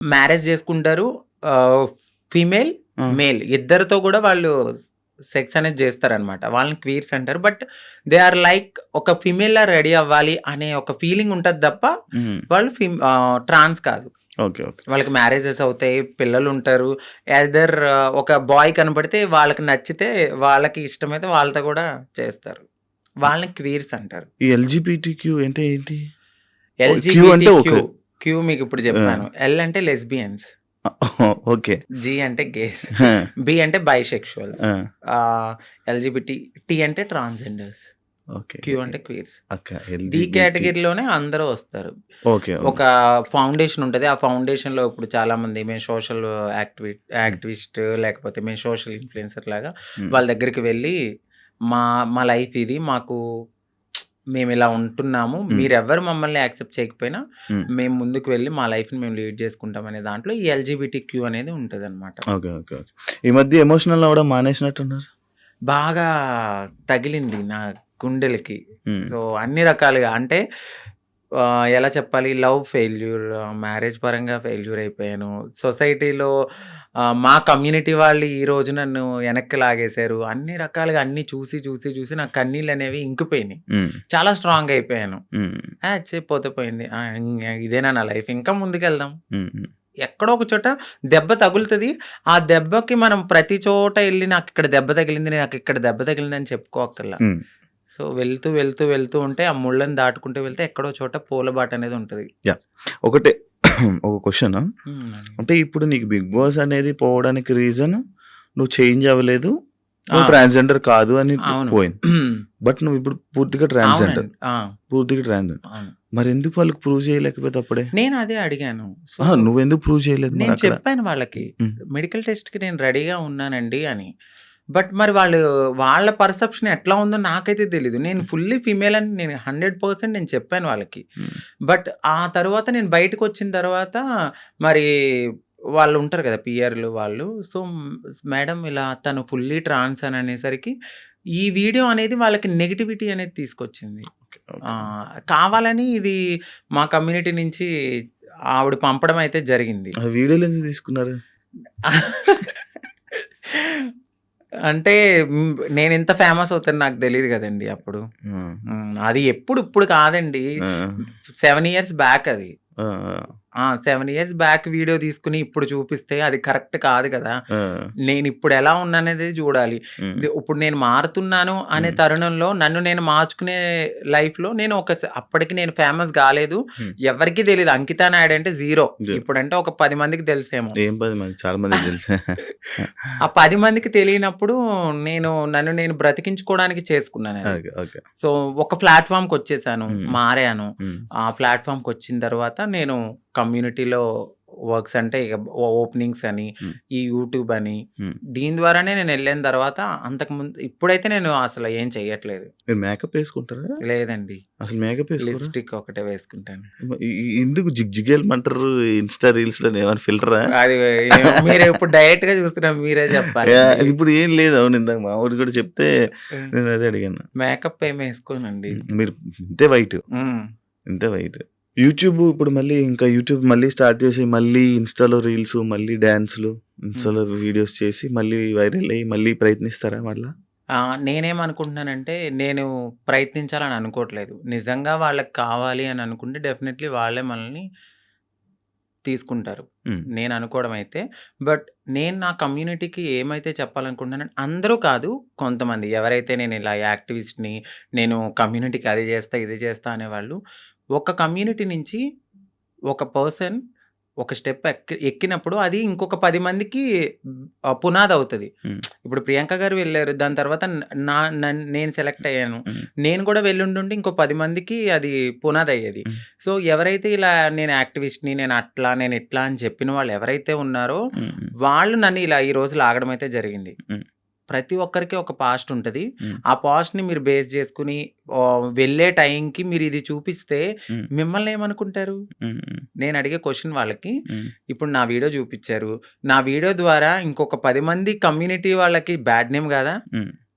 Marriage చేసుకుంటారు. Female, ఆ! Male ఇద్దరితో కూడా వాళ్ళు సెక్స్ అనేది చేస్తారనమాట. వాళ్ళని క్వీర్స్ అంటారు. బట్ దే ఆర్ లైక్ ఒక ఫీమేల్‌లా రెడీ అవ్వాలి అనే ఒక ఫీలింగ్ ఉంటది తప్ప హ్మ్. వాళ్ళు ట్రాన్స్ కాదు. ఓకే. ఓకే. వాళ్ళకి మ్యారేజెస్ అవుతాయి. పిల్లలుంటారు. ఎయిదర్ ఒక బాయ్ కనపడితే వాళ్ళకి నచ్చితే వాళ్ళకి ఇష్టమైతే వాళ్ళతో కూడా చేస్తారు. వాళ్ళని క్వీర్స్ అంటారు. ఈ ఎల్‌జీబీటీక్యూ అంటే ఏంటి? క్యూ అంటే ఎల్‌జీబీటీక్యూ ఓకే. క్యూ మీకిప్పుడు ఆ! చెప్పాను. ఎల్ అంటే లెస్బియన్స్. ఓకే. జీ అంటే గేస్. ఆ! బి అంటే బైసెక్షువల్స్. ఆ! ఎల్‌జీబీటీ టీ అంటే ట్రాన్స్‌జెండర్స్. ఓకే. క్యూ అంటే క్వీర్స్. అక్క డి ఎల్‌జీబీటీ కేటగిరీలోనే అందరూ వస్తారు. ఓకే. ఒక ఫౌండేషన్ ఉంటది. ఆ ఫౌండేషన్‌లో ఇప్పుడు చాలామంది మేము సోషల్ హ్మ్. యాక్టివిస్ట్ లేకపోతే మేము సోషల్ ఇన్‌ఫ్లుయెన్సర్ లాగా హ్మ్. వాళ్ళ దగ్గరికి వెళ్ళి మా మా లైఫ్ ఇది. మేమిలా ఉంటున్నాము. హ్మ్. మీరెవ్వరు మమ్మల్ని యాక్సెప్ట్ చేయకపోయినా హ్మ్. మేము ముందుకు వెళ్ళి మా లైఫ్‌ని మేము లీడ్ చేసుకుంటాం అనే దాంట్లో ఈ ఎల్‌జీబీటీక్యూ అనేది ఉంటదనమాట. ఓకే. ఓకే. ఓకే. ఈ మధ్య ఎమోషనల్ అవ్వడం మానేసినట్టున్నారు? బాగా తగిలింది నా గుండెలకి. హ్మ్. సో, అన్ని రకాలుగా అంటే ఎలా చెప్పాలి? లవ్ ఫెయిల్యూర్, మ్యారేజ్ పరంగా ఫెయిల్యూర్ అయిపోయాను. సొసైటీలో మా కమ్యూనిటీ వాళ్ళు ఈరోజు నన్ను వెనక్కి లాగేశారు. అన్ని రకాలుగా అన్నీ చూసి, చూసి, చూసి నా కన్నీళ్ళనేవి ఇంకిపోయినాయి. హ్మ్. చాలా స్ట్రాంగ్ అయిపోయాను. హ్మ్. పోతే పోయింది. ఇదేనా నా లైఫ్ ఇంకా ముందుకెళ్దాం. హ్మ్. హ్మ్. ఎక్కడో ఒక చోట దెబ్బ తగులుతది. ఆ దెబ్బకి మనం ప్రతి చోట ఎళ్లి నాకిక్కడ దెబ్బ తగిలింది, నాకిక్కడ దెబ్బ తగిలిందని చెప్పుకోక్కర్లా. హ్మ్. సో, వెళ్తూ, వెళ్తూ, వెళ్తూ ఉంటే ఆ ముళ్ళని దాటుకుంటూ వెళ్తే ఎక్కడో చోట పూలబాటనేది ఉంటది. యాహ్! ఒకటే ఒక క్వెషను. అడిగింది. అంటే ఇప్పుడు నీకు 'బిగ్ బాస్' అనేది పోవడానికి రీజన్ నువ్వు చేంజ్ అవ్వలేదు. ఆ! నువ్వు ట్రాన్స్‌జెండర్ కాదు అని అవును. పోయింది. బట్ నువ్వు ఇప్పుడు పూర్తిగా ట్రాన్స్‌జెండర్. అవునండి. పూర్తిగా ట్రాన్స్‌జెండర్. అవును. మరెందుకు వాళ్ళకి ప్రూవ్ చేయలేకపోయావు అప్పుడే? నేను అదే అడిగాను. సో, అహా! నువ్వెందుకు ప్రూవ్ చేయలేదు నేను మరక్కడ? చెప్పాను వాళ్ళకి. హ్మ్. మెడికల్ టెస్ట్‌కి నేను రెడీగా ఉన్నానండి అని. బట్ మరి వాళ్ళ పర్సెప్షన్ ఎట్లా ఉందో నాకైతే తెలీదు. నేను ఫుల్లీ ఫీమేల్ అని నేను 100% నేను చెప్పాను వాళ్ళకి. హ్మ్. బట్ ఆ తరువాత నేను బయటకొచ్చిన తర్వాత మరి వాళ్ళుంటారు కదా! పీఆర్‌లు వాళ్ళు. సో, మేడం ఇలా తను ఫుల్లీ ట్రాన్స్ అని అనేసరికి ఈ వీడియో అనేది వాళ్ళకి నెగటివిటీ అనేది తీసుకొచ్చింది. ఓకే. ఓకే. కావాలని ఇది మా కమ్యూనిటీ నుంచి ఆవిడ పంపడం అయితే జరిగింది. ఆ వీడియోలు ఎందుకు తీసుకున్నారు? అంటే నేనింత ఫేమస్ అవుతానని నాకు తెలీదు గదండీ అప్పుడు. హ్మ్. అది ఇప్పుడు కాదండి. ఆ! 7 ఇయర్స్ బ్యాక్ అది. ఆ! 7 ఇయర్స్ బ్యాక్ వీడియో తీసుకొని ఇప్పుడు చూపిస్తే అది కరెక్ట్ కాదు కదా! ఆ! నేనిప్పుడు ఎలా ఉన్నాననేది చూడాలి. హ్మ్. ఇప్పుడు నేను మారుతున్నాను అనే హ్మ్. తరుణంలో నన్ను నేను మార్చుకునే లైఫ్‌లో నేను అప్పటికి నేను ఫేమస్ గాలేదు. హ్మ్. ఎవరికీ తెలీదు. అంకిత నాయుడు అంటే జీరో. జ ఇప్పుడంటే ఒక 10 మందికి తెలుసేమో. ఏం 10 మంది చాలా మందికి తెలుసు. ఆ 10 మందికి తెలియనప్పుడు నన్ను నేను బ్రతికించుకోవడానికి చేసుకున్నానది. ఓకే. ఓకే. సో, ఒక ప్లాట్‌ఫార్మ్‌కొచ్చేసాను. హ్మ్. మారాను. హ్మ్. ఆ ప్లాట్‌ఫార్మ్‌కొచ్చిన తర్వాత నేను కమ్యూనిటీలో వర్క్స్ అంటే ఇక ఓపెనింగ్స్ అని, హ్మ్. ఈ యూట్యూబ్ అని, హ్మ్. దీని ద్వారానే నేనెళ్ళిన తర్వాత ఇప్పుడైతే నేను అసలు ఏం చెయ్యట్లేదు. మీరు మేకప్ ఏసుకుంటారా? లేదండి. అసలు మేకప్ ఏసుకోరా? లిప్‌స్టిక్ ఒకటే వేసుకుంటాను. ఎందుకు జిగేలమంటారు ఇన్‌స్టా రీల్స్‌లోని ఏమైనా ఫిల్టరా? అది మీరు ఇప్పుడు డైరెక్ట్‌గా చూస్తున్నారు. మీరే చెప్పాలండి. ఇప్పుడు ఏం లేదు. అవును ఇందాక మావోడు కూడా చెప్తే హ్మ్. నేను అదే అడిగాను. మేకప్ ఏమి ఏసుకోనండి. మీరు ఇంతే వైట్. హ్మ్. ఇంతే వైట్. యూట్యూబ్ ఇప్పుడు మళ్ళీ ఇంకా యూట్యూబ్ మళ్ళీ స్టార్ట్ చేసి మళ్ళీ ఇన్‌స్టాలో రీల్స్, మళ్ళీ డాన్స్‌లు, హ్మ్. ఇన్‌స్టాలో వీడియోస్ చేసి మళ్ళీ వైరల్ అయ్యి మళ్ళీ ప్రయత్నిస్తారా మళ్ళా? నేనేమనుకుంటున్నానంటే, నేను ప్రయత్నించాలని అనుకోవట్లేదు. నిజంగా వాళ్ళకి కావాలి అని అనుకుంటే డెఫినైట్‌లీ వాళ్ళే మనల్ని తీసుకుంటారు. హ్మ్. నేననుకోవడం అయితే. బట్ నేను నా కమ్యూనిటీకి ఏమైతే చెప్పాలనుకుంటున్నానంటే అందరూ కాదు, కొంతమంది ఎవరైతే నేను ఇలా యాక్టివిస్ట్‌ని, నేను కమ్యూనిటీకి అది చేస్తా, ఇది చేస్తా అనేవాళ్ళు, ఒక కమ్యూనిటీ నుంచి ఒక పర్సన్ ఒక స్టెప్ ఎక్కినప్పుడు అది ఇంకొక 10 మందికి పునాదవుతది. హ్మ్. ఇప్పుడు ప్రియాంక గారు వెళ్లారు. దాని తర్వాత న నా నన్ నేను సెలెక్ట్ అయ్యాను. హ్మ్. నేను కూడా వెళ్ళుండుంటే ఇంకో 10 మందికి అది పునాదయ్యేది. హ్మ్. సో, ఎవరైతే ఇలా నేను యాక్టివిస్ట్‌ని, నేను అట్లా, నేను ఇట్లా అని చెప్పిన వాళ్ళు ఎవరైతే ఉన్నారో, హ్మ్. వాళ్ళు నన్ను ఇలా ఈరోజు లాగడం అయితే జరిగింది. హ్మ్. ప్రతి ఒక్కరికి ఒక పాస్ట్ ఉంటది. హ్మ్. ఆ పాస్ట్‌ని మీరు బేస్ చేసుకొని వెళ్ళే టైంకి మీరిది చూపిస్తే హ్మ్. మిమ్మల్ని ఏమనుకుంటారు? హ్మ్. నేనడిగే క్వెషన్ వాళ్ళకి, హ్మ్. ఇప్పుడు నా వీడియో చూపిచ్చారు. నా వీడియో ద్వారా ఇంకొక 10 మంది కమ్యూనిటీ వాళ్ళకి బ్యాడ్ నేమ్ గాదా? హ్మ్.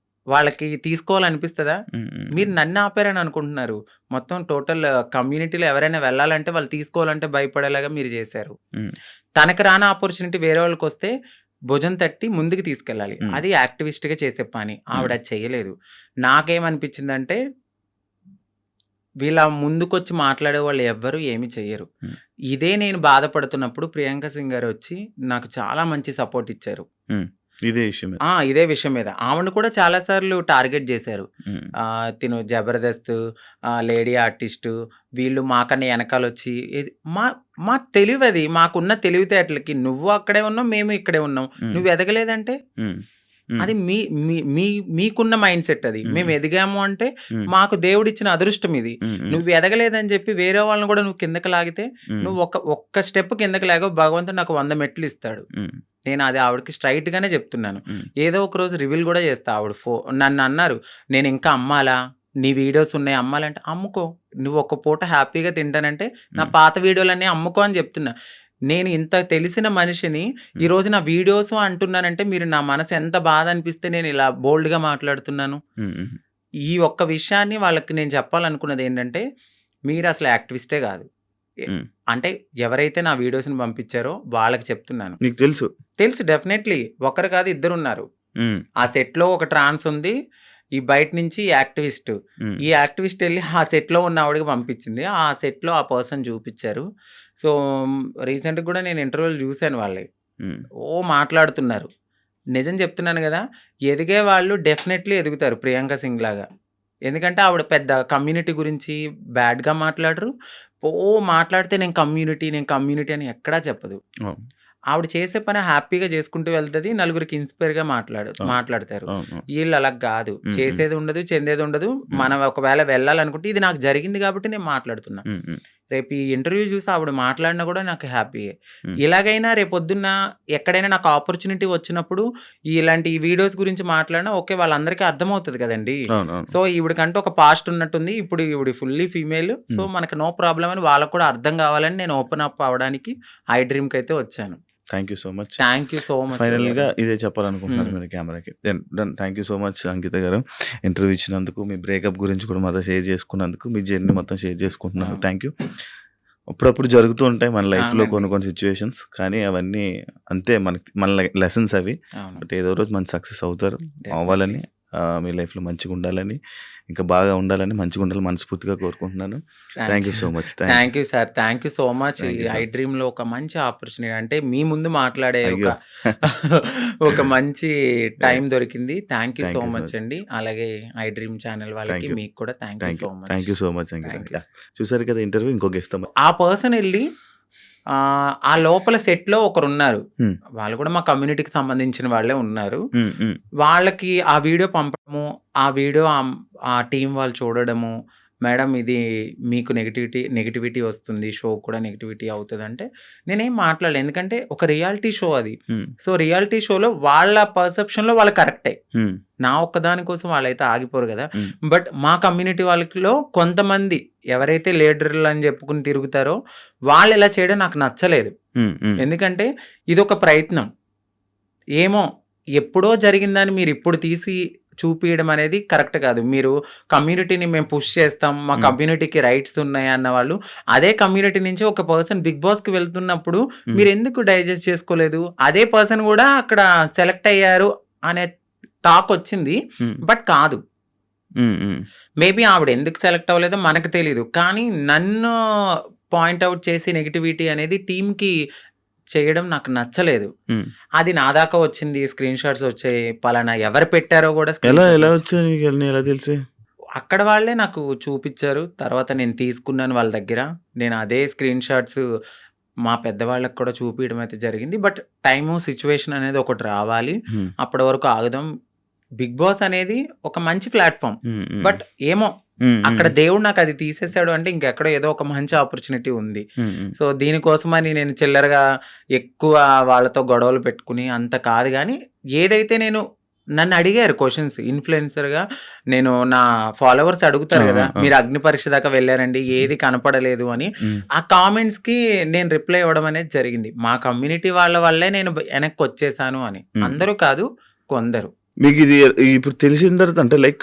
వాళ్ళకి తీసుకోవాలనిపిస్తదా? హ్మ్. హ్మ్. మీరు నన్ను ఆపారని అనుకుంటున్నారు. మొత్తం టోటల్ కమ్యూనిటీలో ఎవరైనా వెళ్ళాలంటే వాళ్ళు తీసుకోవాలంటే భయపడేలాగా మీరు చేశారు. హ్మ్. తనకు రాని ఆపర్చునిటీ వేరే వాళ్ళకొస్తే భుజం తట్టి ముందుకు తీసుకెళ్ళాలి. హ్మ్. అది యాక్టివిస్ట్‌గా చేసే పని. హ్మ్. ఆవిడ అది చేయలేదు. నాకేమనిపించిందంటే వీళ్ళ ముందుకొచ్చి మాట్లాడేవాళ్ళు ఎవ్వరు ఏమి చెయ్యరు. హ్మ్. ఇదే నేను బాధపడుతున్నప్పుడు ప్రియాంక సింగ్ గారొచ్చి నాకు చాలా మంచి సపోర్ట్ ఇచ్చారు. హ్మ్. ఇదే విషయం మీద. ఇదే విషయం మీద. ఆవిడని కూడా చాలా సార్లు టార్గెట్ జేశారు. హ్మ్. తిను 'జబర్దస్త్', లేడీ ఆర్టిస్టు వీళ్ళు మాకన్నా ఎనకాలొచ్చి ఇది మా మా తెలివది. మాకున్న తెలివితేటలకి నువ్వు అక్కడే ఉన్నావు, మేము ఇక్కడే ఉన్నాం. హ్మ్. నువ్వు ఎదగలేదంటే హ్మ్. హ్మ్. అది మీ మీ మీ మీకున్న మైండ్‌సెట్ అది. హ్మ్. మేము ఎదిగాము అంటే హ్మ్. మాకు దేవుడిచ్చిన అదృష్టం ఇది. హ్మ్. హ్మ్. నువ్వు ఎదగలేదని చెప్పి వేరే వాళ్ళని కూడా నువ్వు కిందకి లాగితే హ్మ్. నువ్వు ఒక్క స్టెప్ కిందకి లాగావు భగవంతుడు నాకు 100 మెట్లు ఇస్తాడు. హ్మ్. నేను అది ఆవిడకి స్ట్రెయిట్‌గానే చెప్తున్నాను. హ్మ్. ఏదో ఒక రోజు రివీల్ కూడా చేస్తా. ఆవిడ నన్నన్నారు, "నేను ఇంకా అమ్మాలా? నీ వీడియోస్ ఉన్నాయి అమ్మాలంటే" అమ్ముకో. నువ్వు ఒక్క పూట హ్యాపీగా తింటానంటే నా హ్మ్. పాత వీడియోలన్నీ అమ్ముకో అని చెప్తున్నా. నేను ఇంత తెలిసిన మనిషిని హ్మ్. ఈరోజు నా వీడియోస్ అంటున్నానంటే మీరు నా మనసు ఎంత బాధ అనిపిస్తే నేను ఇలా బోల్డ్‌గా మాట్లాడుతున్నాను. హ్మ్. హ్మ్. ఈ ఒక్క విషయాన్ని వాళ్ళకి నేను చెప్పాలనుకున్నదేంటంటే, మీరసలు యాక్టివిస్టే గాదు. ఎ హ్మ్. అంటే ఎవరైతే నా వీడియోస్‌ని పంపించారో వాళ్ళకి చెప్తున్నాను. నీకు తెలుసు. తెలుసు డెఫినైట్‌లీ. ఒకరు కాదు ఇద్దరున్నారు. హ్మ్. ఆ సెట్‌లో ఒక ట్రాన్స్ ఉంది. ఈ బయట నుంచి యాక్టివిస్ట్. హ్మ్. ఈ యాక్టివిస్ట్ ఎళ్లి ఆ సెట్‌లో ఉన్న ఆవిడకి పంపించింది. ఆ సెట్‌లో ఆ పర్సన్ చూపిచ్చారు. సో, రీసెంట్‌గా గూడా నేను ఇంటర్వ్యూలు జూసాను వాళ్ళయి. హ్మ్. మాట్లాడుతున్నారు. నిజం చెప్తున్నాను గదా! ఎదిగే వాళ్ళు డెఫినైట్‌లీ ఎదుగుతారు 'ప్రియాంక సింగ్' లాగా. ఎందుకంటే ఆవిడ పెద్ద కమ్యూనిటీ గురించి బ్యాడ్‌గా మాట్లాడరు. మాట్లాడితే నేను కమ్యూనిటీ అని ఎక్కడా చెప్పదు. అవును. ఆవిడ చేసే పని హ్యాపీగా చేసుకుంటూ వెళ్తది. నలుగురికి ఇన్‌స్పైర్‌గా అవును. మాట్లాడతారు. అవును. అవును. ఈళ్ళు అలా గాదు. హ్మ్. హ్మ్. చేసేది ఉండదు, చెందేది ఉండదు. హ్మ్. మనం ఒకవేళ వెళ్ళాలనుకుంటే ఇది నాకు జరిగింది గాబట్టి నేను మాట్లాడుతున్నా. హ్మ్. హ్మ్. రేపు ఈ ఇంటర్వ్యూ చూసి ఆవిడ మాట్లాడినా గూడా నాకు హ్యాపీయే. హ్మ్. ఇలాగైనా రేపొద్దున్న ఎక్కడైనా నాకు ఆపర్చునిటీ వచ్చినప్పుడు ఇలాంటి వీడియోస్ గురించి మాట్లాడినా ఓకే. వాళ్ళందరికీ అర్థమవుతది కదండీ! అవునవును. సో, ఈవిడకంటూ ఒక పాస్ట్ ఉన్నట్టుంది. ఇప్పుడు ఈవిడ ఫుల్లీ ఫీమేల్. సో, హ్మ్. మనకు నో ప్రాబ్లమ్ అని వాళ్ళకి కూడా అర్థం కావాలని నేను ఓపెన్ అప్ అవ్వడానికి ఐ డ్రీమ్‌కైతే వచ్చాను. Thank you so much. Thank you so much Shreya ఫైనల్‌గా గారు. ఇదే చెప్పాలనుకుంటున్నాను హ్మ్. మీరు కెమెరాకి. Done. Thank you so much Ankita garu. Interview ఇచ్చినందుకు, మీ బ్రేకప్ గురించి కూడా మాతో షేర్ చేసుకున్నందుకు, మీ జర్నీ మొత్తం షేర్ చేసుకుంటున్నారు. అవును. Thank you. అప్పుడప్పుడు జరుగుతూ ఉంటాయి మన లైఫ్‌లో అవునండి. కొన్ని కొన్ని సిట్యుయేషన్స్. కానీ అవన్నీ అంతే మనకి మన లెసన్స్ అవి. అవును. బట్ ఏదో రోజు మంచి సక్సెస్ అవుతారు. డెఫినైట్‌లీ. అవ్వాలని మీ లైఫ్‌లో మంచిగుండాలని, ఇంకా బాగా ఉండాలని, మంచిగుండాలని మనస్ఫూర్తిగా కోరుకుంటున్నాను. Thank thank you you. So much. Thank you. Thank you sir. Thank you so much. ఈ థాంక్ యూ సో ఐ డ్రీమ్‌లో ఒక మంచి ఆపర్చునిటీ అంటే మీ ముందు మాట్లాడే అయ్యో! ఒక మంచి టైం యాహ్! దొరికింది. Thank you so thank you so much much. అండి. అలాగే ఐ డ్రీమ్ ఛానెల్ వాళ్ళకి థాంక్ యూ. మీకు కూడా thank you thank you. So much. Thank you so much Ankita. Thank you yeah! Sir. చూసారు కదా ఇంటర్వ్యూ. ఇంకో గెస్ట్‌తో ఆ పర్సన్ ఎళ్లి ఆ లోపల సెట్‌లో ఒకరున్నారు. హ్మ్. వాళ్ళు కూడా మా కమ్యూనిటీకి సంబంధించిన వాళ్ళే ఉన్నారు. హ్మ్. హ్మ్. వాళ్ళకి ఆ వీడియో పంపడము, ఆ వీడియో ఆ టీమ్ వాళ్ళు చూడడము, "మేడం ఇది మీకు నెగటివిటీ వస్తుంది. షో కూడా నెగటివిటీ అవుతదంటే" నేనేం మాట్లాడలే. ఎందుకంటే ఒక రియాలిటీ షో అది. హ్మ్. సో, రియాలిటీ షోలో వాళ్ళ పర్సెప్షన్‌లో వాళ్ళు కరెక్టే. హ్మ్. నా ఒక్కదాని కోసం వాళ్ళైతే ఆగిపోరు గదా! హ్మ్. బట్ మా కమ్యూనిటీ వాళ్ళలో కొంతమంది ఎవరైతే లీడర్‌లని చెప్పుకొని తిరుగుతారో, వాళ్ళిలా చేయడం నాకు నచ్చలేదు. హ్మ్. హ్మ్. ఎందుకంటే ఇదొక ప్రయత్నం. ఏమో ఎప్పుడో జరిగిందాన్ని మీరిప్పుడు తీసి చూపియడం అనేది కరెక్ట్ కాదు. మీరు కమ్యూనిటీని మేము పుష్ చేస్తాం. మా హ్మ్. కమ్యూనిటీకి రైట్స్ ఉన్నాయి అన్న వాళ్ళు, అదే కమ్యూనిటీ నుంచి ఒక పర్సన్ 'బిగ్ బాస్'కి వెళ్తున్నప్పుడు హ్మ్. మీరెందుకు డైజెస్ట్ చేసుకోలేదు? అదే పర్సన్ గూడా అక్కడ సెలెక్ట్ అయ్యారు అనే టాక్ వచ్చింది. హ్మ్. బట్ కాదు. హ్మ్. హ్మ్. మేబీ ఆవిడ ఎందుకు సెలెక్ట్ అవ్వలేదో మనకు తెలీదు. కానీ నన్ను పాయింట్ ఔట్ చేసి నెగటివిటీ అనేది టీమ్‌కి చేయడం నాకు నచ్చలేదు. హ్మ్. అది నా దాకా వచ్చింది. స్క్రీన్ షాట్స్ వచ్చాయి. పలానా ఎవరు పెట్టారో గూడా ఎలా స్క్రీన్ షాట్స్ ఎలా వచ్చాయి. వచ్చాయి నీకు అన్నీ ఎలా తెలిసాయి? అక్కడ వాళ్ళే నాకు చూపిచ్చారు. తర్వాత నేను తీసుకున్నాను వాళ్ళ దగ్గర. నేను అదే స్క్రీన్ షాట్స్ మా పెద్దవాళ్ళకి కూడా చూపియడం అయితే జరిగింది. బట్ టైము, సిట్యుయేషన్ అనేది ఒకటి రావాలి. హ్మ్. అప్పటి వరకు ఆగుదాం. 'బిగ్ బాస్' అనేది ఒక మంచి ప్లాట్‌ఫార్మ్. హ్మ్. హ్మ్. బట్ ఏమో హ్మ్. అక్కడ హ్మ్. దేవుడు నాకది తీసేసాడు అంటే ఇంకెక్కడో ఏదో ఒక మంచి ఆపర్చునిటీ ఉంది. హ్మ్. హ్మ్. సో, దీనికోసమని నేను చిల్లరగా ఎక్కువ వాళ్ళతో గొడవలు పెట్టుకుని అంత కాదు గానీ, ఏదైతే నన్నడిగారు క్వెషన్స్ ఇన్‌ఫ్లుయెన్సర్‌గా నేను నా ఫాలోవర్స్ ఆ! అడుగుతారు గదా! ఆ! ఆ! మీరు అగ్ని పరీక్ష దాకా వెళ్లారండి. ఏది కనపడలేదు అని. హ్మ్. ఆ కామెంట్స్‌కి నేను రిప్లై ఇవ్వడం అనేది జరిగింది. మా కమ్యూనిటీ వాళ్ళ వల్లే నేను వెనక్కొచ్చేసాను అని. హ్మ్. అందరూ కాదు కొందరు. మీకు ఇది ఇప్పుడు తెలిసిన తర్వాత అంటే లైక్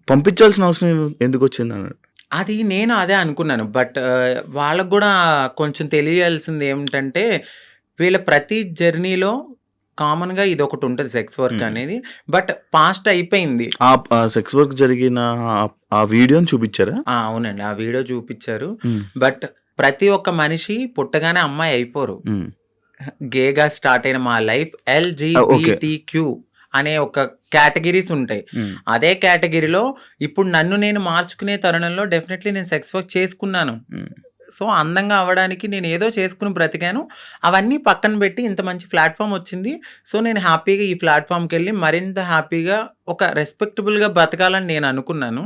పంపించాల్సిన అవసరం ఎందుకొచ్చిందన్నాడు? అది నేను అదే అనుకున్నాను. బట్ వాళ్ళకి గూడా కొంచెం తెలియాల్సింది ఏమిటంటే, వీళ్ళ ప్రతి జర్నీలో కామన్‌గా ఇదొకటుంటది సెక్స్ వర్క్ హ్మ్. అనేది. బట్ పాస్ట్ అయిపోయింది. ఆ సెక్స్ వర్క్ జరిగిన ఆ వీడియోని చూపిచ్చారా? అవునండి. ఆ వీడియో చూపిచ్చారు. హ్మ్. బట్ ప్రతి ఒక్క మనిషి పుట్టగానే అమ్మాయి అయిపోరు. హ్మ్. గేగా స్టార్ట్ అయిన మా లైఫ్ ఓకే. ఎల్‌జీబీటీక్యూ అనే ఒక కేటగిరీస్ ఉంటాయి. హ్మ్. అదే కేటగిరీలో ఇప్పుడు నన్ను నేను మార్చుకునే తరుణంలో డెఫినెట్‌లీ నేను సెక్స్ వర్క్ చేసుకున్నాను. హ్మ్. సో, అందంగా అవ్వడానికి నేను ఏదో చేసుకొని బ్రతికాను. అవన్నీ పక్కన పెట్టి ఇంత మంచి ప్లాట్‌ఫార్మ్ వచ్చింది. సో, నేను హ్యాపీగా ఈ ప్లాట్‌ఫార్మ్‌కెళ్ళి మరింత హ్యాపీగా ఒక రెస్పెక్టబుల్‌గా బ్రతకాలని నేను అనుకున్నాను.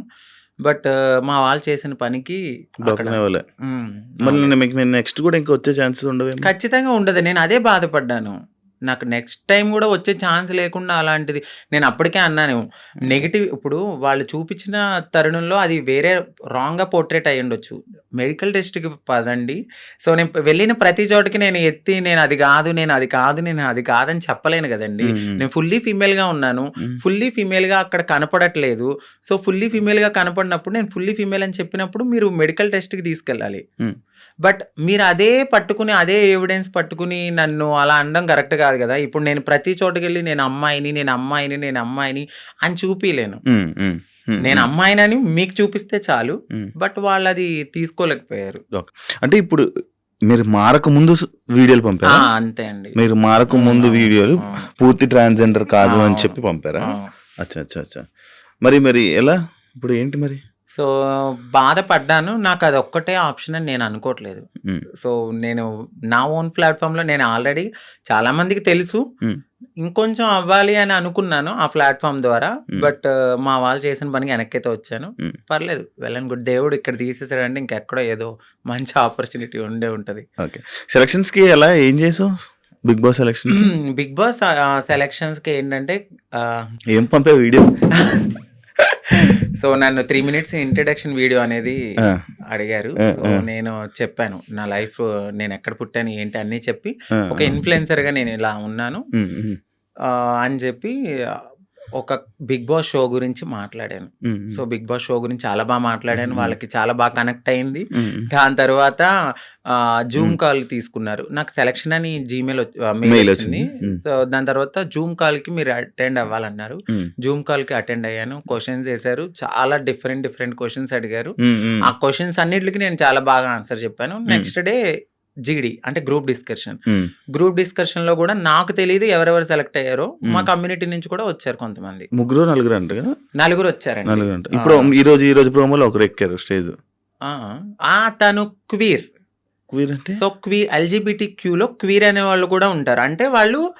బట్ మా వాళ్ళు చేసిన పనికి అక్కడ బ్రతకనివ్వలే. హ్మ్. మళ్ళీ అవ్వలేదు. మీకు నెక్స్ట్ కూడా ఇంకా వచ్చే ఛాన్సెస్ ఉండవేమో? ఖచ్చితంగా ఉండదు. నేను అదే బాధపడ్డాను. నాకు నెక్స్ట్ టైమ్ గూడా వచ్చే ఛాన్స్ లేకుండా అలాంటిది నేను అప్పటికే అన్నాను. నెగెటివ్ ఇప్పుడు వాళ్ళు చూపించిన తరుణంలో అది వేరే రాంగ్‌గా పోర్ట్రేట్ అయ్యుండొచ్చు. మెడికల్ టెస్ట్‌కి పదండి. సో, నేను వెళ్ళిన ప్రతి చోటకి నేను ఎత్తి నేను అది గాదు, నేను అది కాదు, నేను అది కాదని చెప్పలేను గదండీ. హ్మ్. హ్మ్. నేను ఫుల్లీ ఫీమేల్‌గా ఉన్నాను. హ్మ్. ఫుల్లీ ఫీమేల్‌గా అక్కడ కనపడట్లేదు. సో, ఫుల్లీ ఫీమేల్‌గా కనపడినప్పుడు నేను ఫుల్లీ ఫీమేల్ అని చెప్పినప్పుడు మీరు మెడికల్ టెస్ట్‌కి తీసుకెళ్ళాలి. హ్మ్. బట్ మీరు అదే పట్టుకుని, అదే ఎవిడెన్స్ పట్టుకుని నన్ను అలా అనడం కరెక్ట్ కాదు గదా! ఇప్పుడు నేను ప్రతి చోటకెళ్ళి నేను అమ్మాయిని, నేను అమ్మాయిని, నేను అమ్మాయిని అని చూపియలేను. హ్మ్. హ్మ్. హ్మ్. నేను హ్మ్. అమ్మాయినని మీకు చూపిస్తే చాలు. హ్మ్. బట్ వాళ్ళది తీసుకోలేకపోయారు. ఓకే. అంటే ఇప్పుడు మీరు మారకముందు వీడియోలు పంపారా? అంతే అండి. మీరు మారకముందు అవును. వీడియోలు అవును. పూర్తి ట్రాన్స్‌జెండర్ కాదు అని అవును. చెప్పి పంపారా? అవును. అచ్చా! అచ్చా! అచ్చా! మరి ఎలా? ఇప్పుడు ఏంటి మరి? సో, బాధపడ్డాను. నాకదొక్కటే ఆప్షన్ అని నేను అనుకోవట్లేదు. హ్మ్. సో, నేను నా ఓన్ ప్లాట్‌ఫార్మ్‌లో నేను ఆల్రెడీ చాలా మందికి తెలుసు. హ్మ్. ఇంకొంచెం అవ్వాలి అని అనుకున్నాను ఆ ప్లాట్‌ఫార్మ్ ద్వారా. హ్మ్. బట్ మా వాళ్ళు చేసిన పనికి వెనక్కైతే వచ్చాను. హ్మ్. పర్లేదు. Well and good. దేవుడు ఇక్కడ తీసేసాడంటే ఇంకెక్కడో ఏదో మంచి ఆపర్చునిటీ ఉండే ఉంటది. ఓకే. సెలక్షన్స్‌కి ఏం చేసావు? బిగ్ బాస్ సెలక్షన్‌కి? బిగ్ బాస్ సెలక్షన్స్‌కి ఏంటంటే ఆహ్, ఏం పంపావు వీడియో? సో, నన్ను 3 మినిట్స్ ఇంట్రడక్షన్ వీడియో అనేది ఆ! అడిగారు. ఆ! సో, ఆ! నేను చెప్పాను. నా లైఫ్ నేనెక్కడ పుట్టాను, ఏంటి అన్నీ చెప్పి, ఆ! ఒక ఆ! ఇన్‌ఫ్లుయెన్సర్‌గా నేనిలా ఉన్నాను హ్మ్. హ్మ్. అని చెప్పి ఒక బిగ్ బాస్ షో గురించి మాట్లాడాను. హ్మ్. సో, హ్మ్. బిగ్ బాస్ షో గురించి చాలా మాట్లాడాను. హ్మ్. వాళ్ళకి చాలా కనెక్ట్ అయింది. హ్మ్. దాని తర్వాత జూమ్ హ్మ్. కాల్ తీసుకున్నారు. నాకు సెలక్షన్ అని మెయిల్ మెయిల్ వచ్చింది. వచ్చింది. హ్మ్. సో, దాని తర్వాత జూమ్ కాల్‌కి మీరు అటెండ్ అవ్వాలన్నారు. హ్మ్. జూమ్ కాల్‌కి అటెండ్ అయ్యాను. క్వెషన్స్ ఏసారు. చాలా డిఫరెంట్ క్వెషన్స్ అడిగారు. హ్మ్. హ్మ్. ఆ క్వెషన్స్ అన్నిట్లికి నేను చాలా బాగా ఆన్సర్ చెప్పాను. హ్మ్. నెక్స్ట్ డే జీడీ అంటే గ్రూప్ డిస్కషన్. హ్మ్. గ్రూప్ డిస్కషన్‌లో గూడా నాకు తెలీదు ఎవరెవరు సెలెక్ట్ అయ్యారో. మా హ్మ్. కమ్యూనిటీ నుంచి కూడా వచ్చారు కొంతమంది. ముగ్గురో, నలుగురో అంట కదా? నలుగురొచ్చారండి. నలుగురంట. ఆ! ఇప్పుడు ఈరోజు ప్రోమోలో ఒకరు ఎక్కారు స్టేజ్. ఆ! తను క్వీర్. క్వీర్ అంటే? సో, ఎల్‌జీబీటీక్యూలో క్వీర్ అనేవాళ్ళు కూడా ఉంటారు. అంటే వాళ్ళు